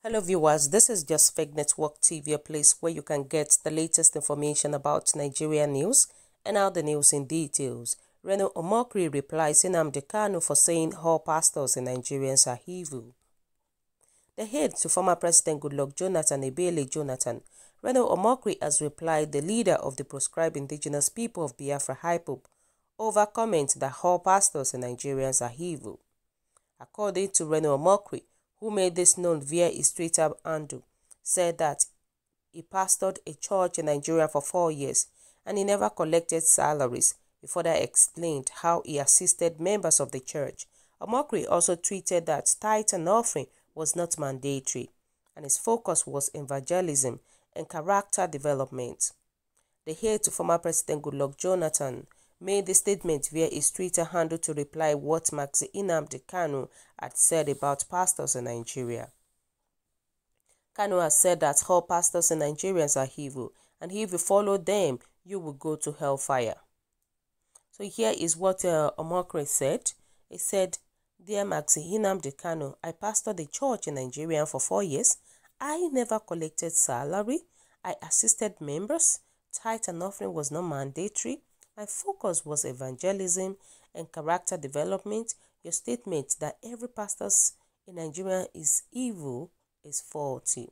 Hello viewers, this is Just Fake Network TV, a place where you can get the latest information about Nigerian news and all the news in details. Reno Omokri replies Nnamdi Kanu for saying all pastors and Nigerians are evil. The head to former President Goodluck Jonathan Ebele Jonathan, Reno Omokri has replied the leader of the proscribed indigenous people of Biafra IPOB over comment that all pastors and Nigerians are evil. According to Reno Omokri, who made this known via his Twitter handle, said that he pastored a church in Nigeria for 4 years and he never collected salaries. He further explained how he assisted members of the church. Omokri also tweeted that tithe and offering was not mandatory and his focus was evangelism and character development. The heir to former President Goodluck Jonathan made the statement via his Twitter handle to reply what Maxi Nnamdi Kanu had said about pastors in Nigeria. Kanu has said that all pastors and Nigerians are evil, and if you follow them, you will go to hellfire. So here is what Omokri said. He said, "Dear Maxi Nnamdi Kanu, I pastored the church in Nigeria for 4 years. I never collected salary. I assisted members. Tithe and offering was not mandatory. My focus was evangelism and character development. Your statement that every pastor in Nigeria is evil is faulty."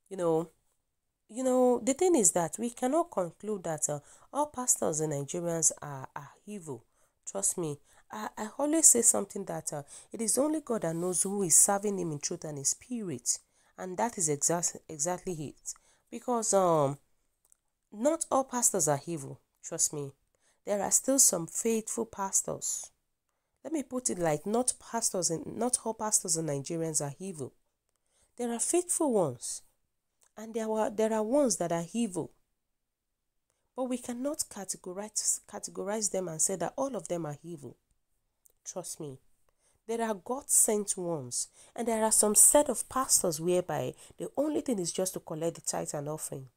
You know, the thing is that we cannot conclude that all pastors and Nigerians are evil. Trust me, I always say something that it is only God that knows who is serving him in truth and in spirit. And that is exactly it. Because not all pastors are evil. Trust me, there are still some faithful pastors. Let me put it like not all pastors and Nigerians are evil. There are faithful ones, and there are ones that are evil. But we cannot categorize them and say that all of them are evil. Trust me, there are God-sent ones, and there are some set of pastors whereby the only thing is just to collect the tithe and offering.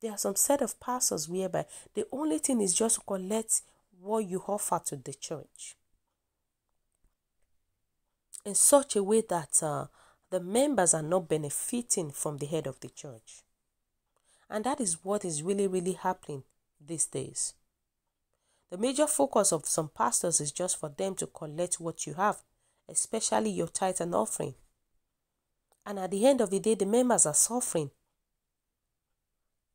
There are some set of pastors whereby the only thing is just to collect what you offer to the church in such a way that the members are not benefiting from the head of the church. And that is what is really happening these days. The major focus of some pastors is just for them to collect what you have, especially your tithe and offering. And at the end of the day, the members are suffering.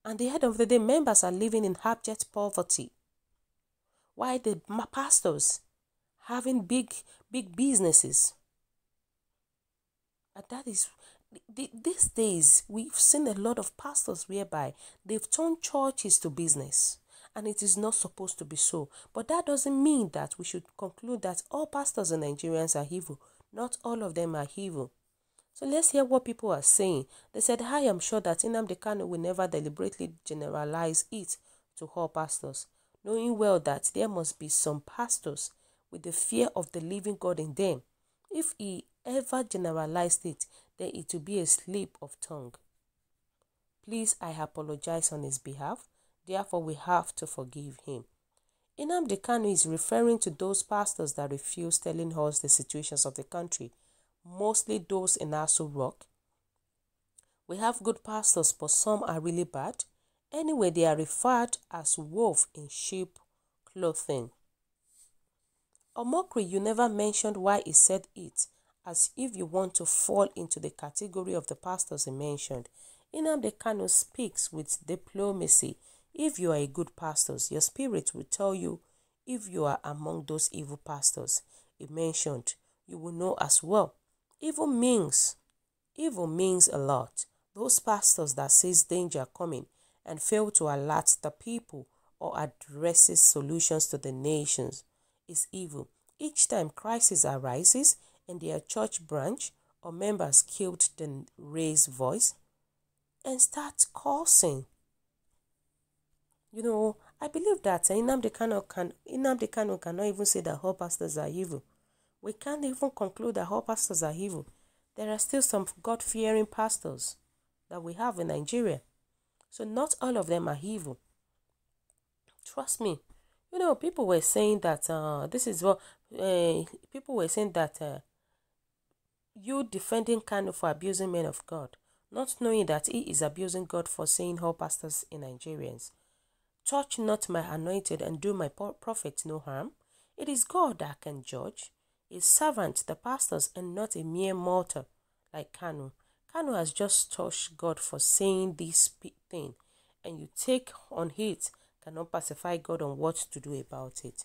And at the end of the day, members are living in abject poverty. While the pastors having big businesses. And that is, these days, we've seen a lot of pastors whereby they've turned churches to business. And it is not supposed to be so. But that doesn't mean that we should conclude that all pastors and Nigerians are evil. Not all of them are evil. So let's hear what people are saying. They said, "I am sure that Nnamdi Kanu will never deliberately generalize it to all pastors, knowing well that there must be some pastors with the fear of the living God in them. If he ever generalized it, then it will be a slip of tongue. Please, I apologize on his behalf. Therefore, we have to forgive him." Nnamdi Kanu is referring to those pastors that refuse telling us the situations of the country, mostly those in Aso Rock. We have good pastors, but some are really bad. Anyway, they are referred as wolf in sheep clothing. Omokri, you never mentioned why he said it, as if you want to fall into the category of the pastors he mentioned. Nnamdi Kanu speaks with diplomacy. If you are a good pastor, your spirit will tell you if you are among those evil pastors he mentioned. You will know as well. Evil means a lot. Those pastors that sees danger coming and fail to alert the people or addresses solutions to the nations is evil. Each time crisis arises and their church branch or members killed, then raise voice and start cursing. I believe that Nnamdi Kanu cannot even say that all pastors are evil. We can't even conclude that all pastors are evil. There are still some God-fearing pastors that we have in Nigeria. So not all of them are evil. Trust me. People were saying that people were saying that you defending Kanu for abusing men of God, not knowing that he is abusing God for saying all pastors in Nigerians. Touch not my anointed and do my prophet no harm. It is God that can judge. His servant, the pastors, and not a mere mortal like Kanu. Kanu has just touched God for saying this thing, and you take on it cannot pacify God on what to do about it.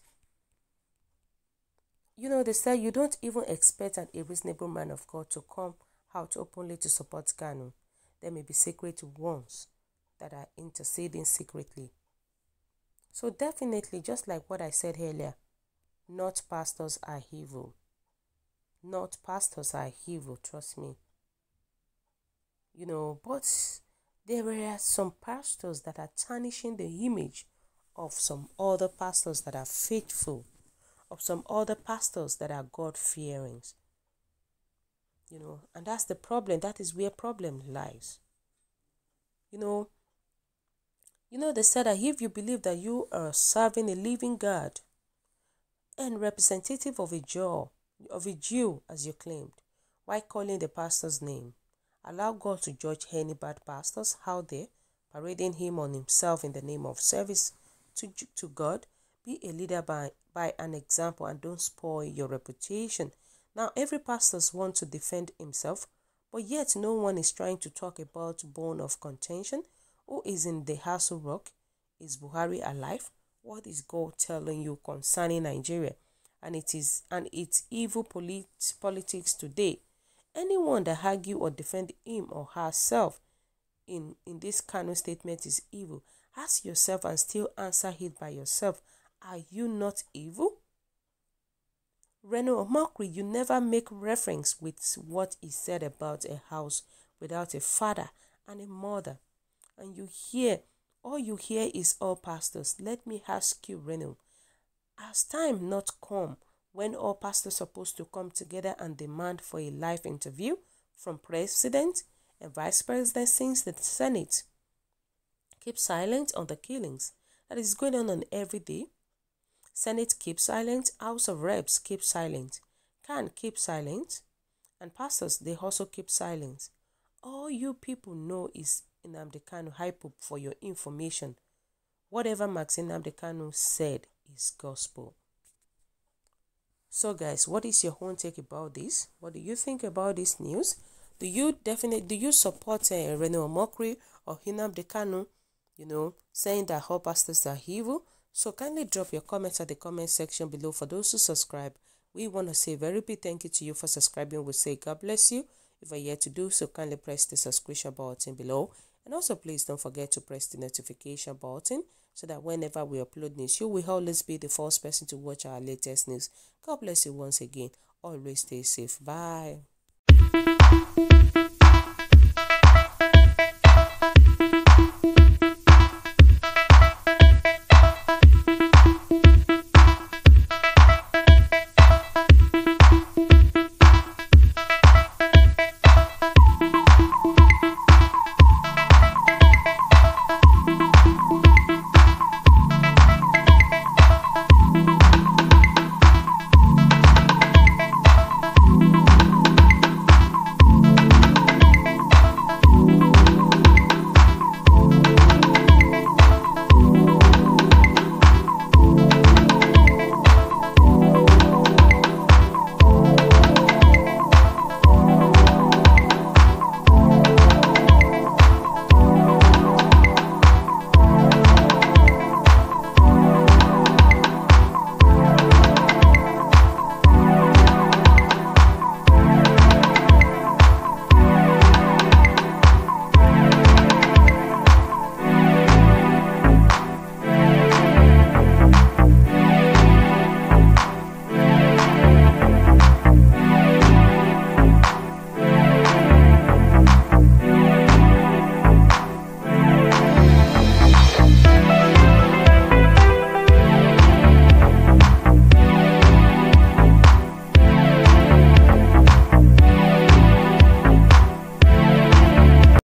You know, they say you don't even expect a reasonable man of God to come out openly to support Kanu. There may be secret ones that are interceding secretly. So definitely, just like what I said earlier, not pastors are evil. Not pastors are evil, trust me. You know, but there are some pastors that are tarnishing the image of some other pastors that are faithful, of some other pastors that are God-fearing. You know, and that's the problem. That is where problem lies. You know, they said that if you believe that you are serving a living God and representative of a Jew, as you claimed, why calling the pastor's name? Allow God to judge any bad pastors out there, parading him on himself in the name of service to God. Be a leader by an example and don't spoil your reputation. Now, every pastor wants to defend himself, but yet no one is trying to talk about bone of contention. Who is in the Hassle Rock? Is Buhari alive? What is God telling you concerning Nigeria and its evil politics today? Anyone that argue or defend him or herself in this Kanu statement is evil. Ask yourself and still answer it by yourself. Are you not evil? Reno Omokri, you never make reference with what is said about a house without a father and a mother. And all you hear is all pastors. Let me ask you, Reno, has time not come when all pastors are supposed to come together and demand for a live interview from president and vice president since the Senate keep silent on the killings that is going on every day? Senate keep silent, House of Reps keep silent, can keep silent, and pastors, they also keep silent. All you people know is Nnamdi Kanu hype up for your information. Whatever Nnamdi Kanu said is gospel. So guys, what is your own take about this? What do you think about this news? Do you support Reno Omokri or Nnamdi Kanu, saying that all pastors are evil? So kindly drop your comments at the comment section below. For those who subscribe, we want to say a very big thank you to you for subscribing. We say God bless you. If you're yet to do so, kindly press the subscription button below. And also please don't forget to press the notification button so that whenever we upload news, you will always be the first person to watch our latest news. God bless you once again. Always stay safe. Bye.